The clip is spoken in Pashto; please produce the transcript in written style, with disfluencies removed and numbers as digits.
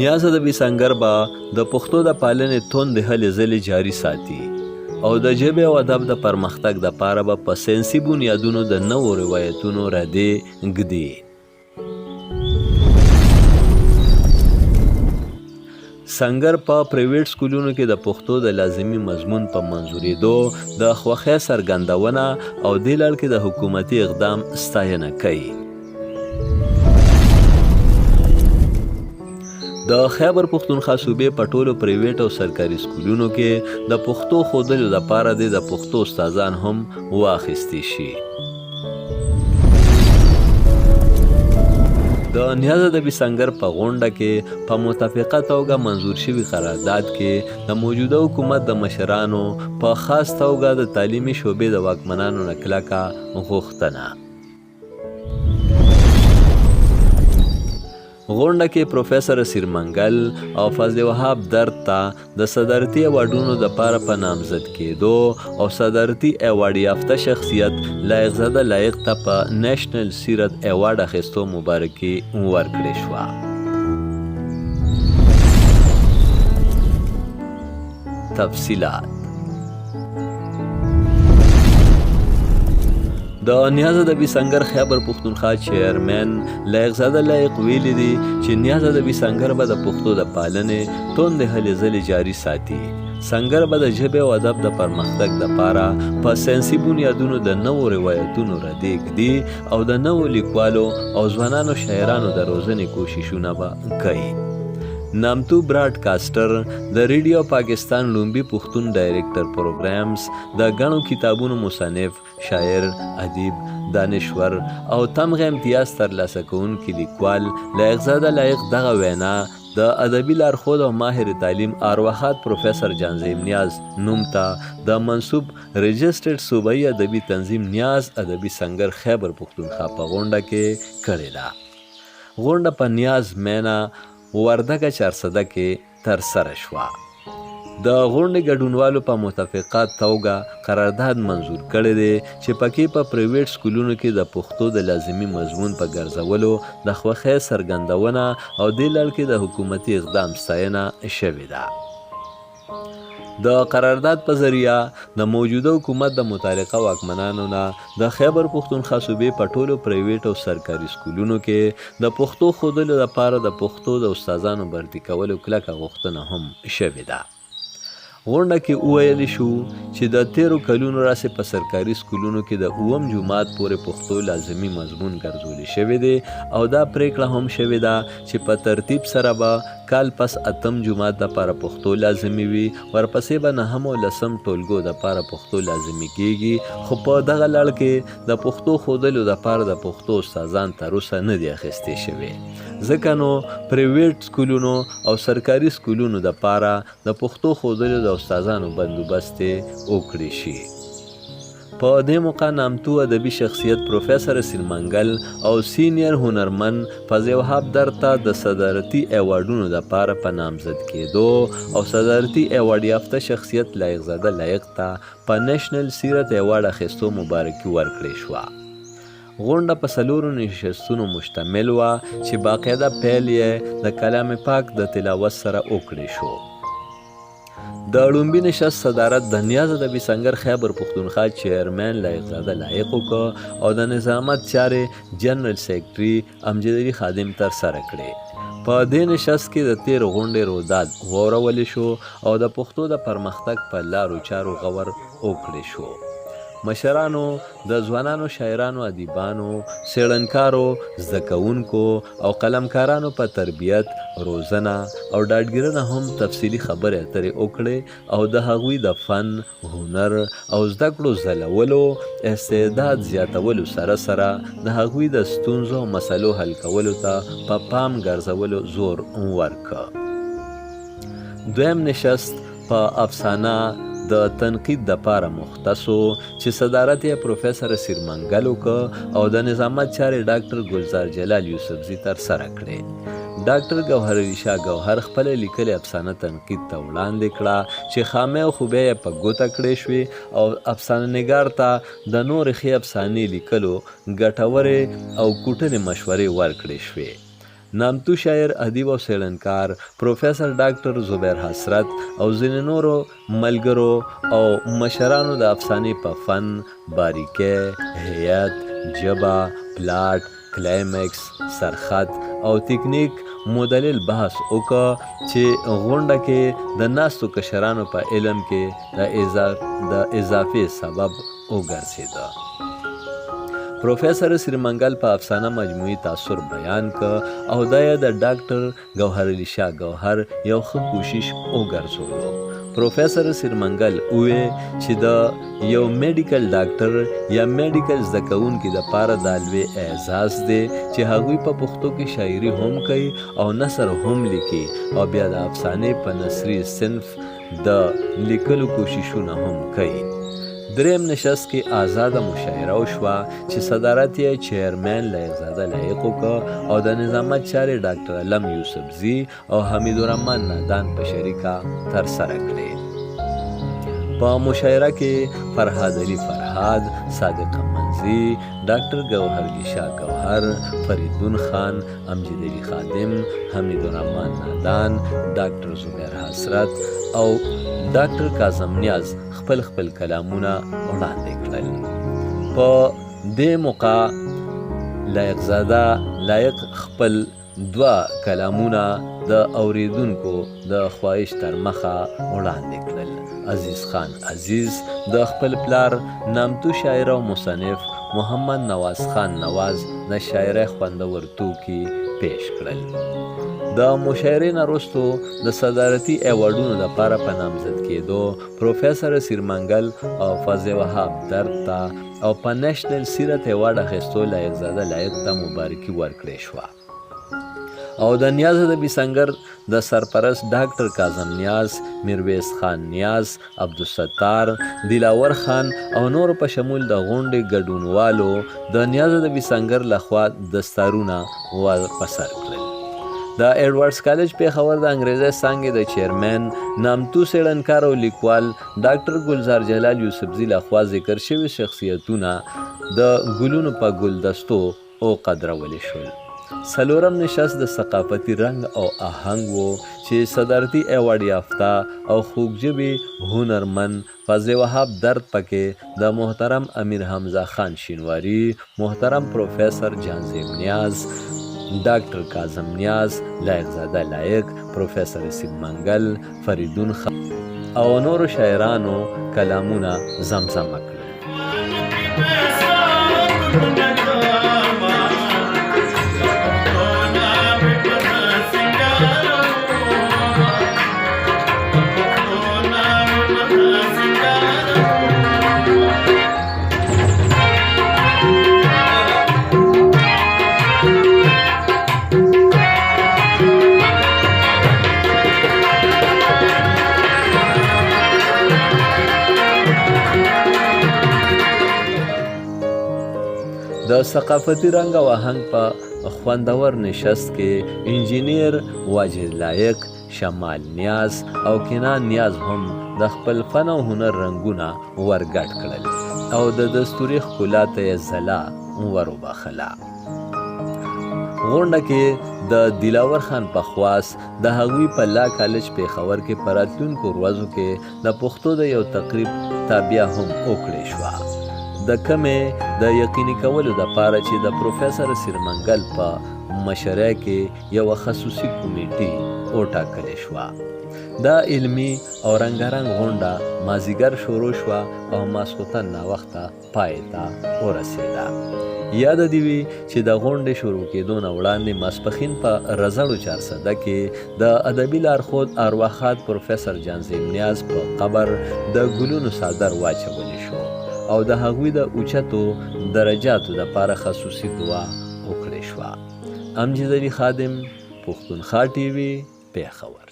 نیاز ادبي سنګر به د پښتو د پالنې توندې هلې ځلې جاري ساتي او د ژبې او ادب د پرمختګ دپاره به په ساینسي بنیادونو د نوو روایتونو ردې ږدي. سنګر په پرایویټ سکولونو کې د پښتو د لازمي مضمون په منظورېدو د خوښۍ څرګندونه او دې لړ کې د حکومتي اقدام ستاینه کوي. د خیبر پښتونخوا صوبې په ټولو پرایویټ او سرکاري سکولونو کې د پښتو ښودلو دپاره د پښتو استادان هم واخیستی شي. د نیاز ادبي سنګر په غونډه کې په متفقه توګه منظور شوي قرارداد کې د موجوده حکومت د مشرانو په خاص توګه د تعلیمي شعبې د واکمنانو نه کلکه غوښتنه. غونډه کې پروفیسر اسیر منګل او فضل وهاب درد ته د صدارتي ایوارډونو دپاره په نامزد کېدو او صدارتي ایوارډ یافته شخصیت لایق زاده لایق ته په نیشنل سیرت ایوارډ اخیستو مبارکي ورکړې شوه. تفصیلات د نیاز ادبي سنګر خیبر پښتونخوا چیرمن لایق زاده لایق ویلي دي چې نیاز ادبي سنګر به د پښتو د پالنې توندې هلې ځلې جاري ساتي. سنګر به د ژبې او ادب د پرمختګ دپاره په ساینسي بنیادونو د نوو روایتونو ردې ږدي او د نوو لیکوالو او ځوانانو شاعرانو د روزنې کوششونه به کوي. نامتو براډکاسټر د ریډیو پاکستان لومبي پښتون ډایرکټر پروګرامز د غنو کتابونو مصنف شاعر ادیب دانشور او تمغه امتیاز ترلاسه کوونکی لیکوال لایق زاده لایق دغه وینا د ادبي لارښود او ماهر تعلیم ارواحات پروفیسر جانزیم نیاز نوم ته د منصوب رجسټرډ صوبایي ادبي تنظیم نیاز ادبي سنګر خیبر پښتونخوا په غونډه کې کړې ده. غونډه په نیاز مینا وردګه چارسده کې ترسره شوه. د غونډې ګډونوالو په متفقه توګه قرارداد منظور کړی دی چې پکې په پرایویټ سکولونو کې د پښتو د لازمي مضمون په ګرځولو د خوښۍ څرګندونه او دې لړ کې د حکومتي اقدام ستاینه شوې ده. د قرارداد په ذریعه د موجوده حکومت د متعلقه واکمنانو نه د خیبر پښتونخوا صوبې په ټولو پرایویټ او سرکاري سکولونو کې د پښتو ښودلو لپاره د پښتو د استادانو بھرتي کولو کلکه غوښتنه هم شوې ده. غونډه کې وویل شو چې د 13 کلونو راهیسې په سرکاري سکولونو کې د 9م جماعت پورې پښتو لازمي مضمون ګرځولی شوی دی او دا پریکړه هم شوې ده چې په ترتیب سره به کال پس 8م جماعت دپاره پښتو لازمي وي، ورپسې به 9م او 10م ټولګو دپاره پښتو لازمي کیږي. خو په دغه لړ کې د پښتو ښودلو دپاره د پښتو استادان تر اوسه نه دي اخیستې شوي، ځکه نو پرایویټ سکولونو او سرکاري سکولونو دپاره د پښتو ښودلو د استادانو بندوبست وکړی شي. په دې موقع نامتو ادبي شخصیت پروفیسر اسیر منګل او سینیر هنرمند فضل وهاب درد ته د صدارتي ایوارډونو دپاره په نامزد کېدو او صدارتي ایوارډ یافته شخصیت لایق زاده لایق ته په نیشنل سیرت ایوارډ اخیستو مبارکي ورکړې شوه. غونډه په 4 نشستونو مشتمل وه چې باقاعده پیل یې د کلام پاک د تلاوت سره وکړی شو. د لومبي نشست صدارت د نیاز ادبي سنګر خیبر پښتونخوا چیرمن لایق زاده لایق وکړ او د نظامت چارې جنرال سیکرټري امجد علي خادم ترسره کړې. په دې نشست کې د 13 غونډې روداد غوړولی شو او د پښتو د پرمختګ په لارو چارو غور وکړی شو. مشرانو د ځوانانو شاعرانو ادیبانو څېړنکارو زده کوونکو او قلمکارانو په تربیت روزنه او ډاډګیرنه هم تفصیلي خبرې اترې وکړې او د هغوی د فن هنر او زده کړو ځلولو استعداد زیاتولو سره سره د هغوی د ستونزو او مسلو حل کولو ته په پام ګرځولو زور ورکړ. دویم نشست په افسانه د تنقید دپاره مختص و چې صدارت یې پروفیسر اسیر منګل وکړ او د نظامت چارې ډاکټر گلزار جلال یوسفزي ترسره کړې. ډاکټر ګوهر علي شاه ګوهر خپله لیکلې افسانه تنقید ته وړاندې کړه چې خامې او خوبۍ یې په ګوته کړې شوې او افسانه نګار ته د نورې ښې افسانې لیکلو ګټورې او کوټلې مشورې ورکړې شوې. نامتو شاعر ادیب او څېړنکار پروفیسر ډاکټر زبیر حسرت او ځینې نورو ملګرو او مشرانو د افسانې په فن، باریکۍ، هیئت، ژبه، پلاټ، کلایمکس، سرخط او تکنیک مدلل بحث وکړه چې غونډه کې د ناستو کشرانو په علم کې د اضافې سبب وګرځېده. پروفیسر سریمنګل په افسانه مجموعي تاثر بیان که او دا یې د ډاکټر ګوهرعلي شاه ګوهر یو ښه کوشش وګرځولو. پروفیسر سریمنګل وویل چې د یو میډیکل ډاکټر یا میډیکل زده کوونکي دپاره دا لوی اعزاز دی چې هغوی په پښتو کې شاعري هم کوي او نثر هم لیکي او بیا د افسانې په نثري صنف د لیکلو کوششونه هم کوي. دریم نشست کې آزاده مشاعره وشوه چې صدارت یې چیرمن لایقزاده لایق وکړ او د نظامت چارې ډاکټر علم یوسفزي او حمیدالرحمن نادان په شریکه ترسره کړې. په مشاعره کې فرهاد علي فرهاد، صادق منزي، ډاکټر ګوهرعلي شاه ګوهر، فریدون خان، امجد علي خادم، حمیدالرحمن نادان، ډاکټر زبیر حسرت او ډاکټر کاظم نیاز خپل کلامونه وړاندې کړل. په دې موقع لایقزاده لایق خپل 2 کلامونه د اوریدونکو د خواهش تر مخه وړاندې کړل. عزیز خان عزیز د خپل پلار نامتو شاعر او مصنف محمد نواز خان نواز د شاعرۍ خوندور توکي پیش کړل. د مشاعرې نه وروستو د صدارتي ایوارډونو لپاره په نامزد کېدو پروفیسر سریمنګل او فضل وهاب درد ته او په نیشنل سیرت ایوارډ اخیستو لایقزاده لایق ته مبارکي ورکړې شوه. او د نیاز ادبي سنګر د سرپرست ډاکټر کاظم نیاز، میرویس خان نیاز، عبدالستار، دلاور خان او نور په شمول د غونډې ګډونوالو د نیاز ادبي سنګر لخوا دستارونه په سر کړل. د ایډورډز کالج پېښور د انګریزي څانګې د چیرمن نامتو څېړنکار او لیکوال ډاکټر ګلزار جلال یوسفزي لخوا ذکر شوي شخصیتونه د ګلونو په ګلدستو وقدرولې شول. 4م نشست د ثقافتي رنګ او آهنګ و چې صدارتي ایوارډ یافته او خوږژبي هنرمند فضل وهاب درد پکې د محترم امیر حمزه خان شینواري، محترم پروفیسر جانزیب نیاز، ډاکټر کاظم نیاز، لایقزاده لایق، پروفیسر سریمنګل، فریدون خان او نورو شاعرانو کلامونه زمزمه کړل. د ثقافتي رنګ او آهنګ په خوندور نشست کې انجینیر واجد لایق، شمال نیاز او کنان نیاز هم د خپل فن او هنر رنګونه ورګډ کړل او د دستوري ښکلا ته یې ځلا وروبخله. غونډه کې د دلاور خان پخواس د هغوی په لا کالج پېښور کې په راتلونکو ورځو کې د پښتو د یو تقریب تابیا هم وکړې شوه، د کمې د یقیني کولو دپاره چې د پروفیسر سریمنګل په مشرۍ کې یوه خصوصي کمیټې وټاکلې شوه. دا علمي او رنګارنګ غونډه مازدیګر شروع شوه او ماسخوتن ناوخته پای ته ورسېده. یاد دې وي چې د غونډې شروع کېدو نه وړاندې ماسپښین په رزړو چارسده کې د ادبي لارښود ارواښاد پروفیسر جانزیب نیاز په قبر د ګلونو څادر واچولی شو او د هغوی د اوچتو درجاتو دپاره خصوصي دعا وکړې شوه. امجد علي خادم، پښتونخوا ټي وي، پېښور.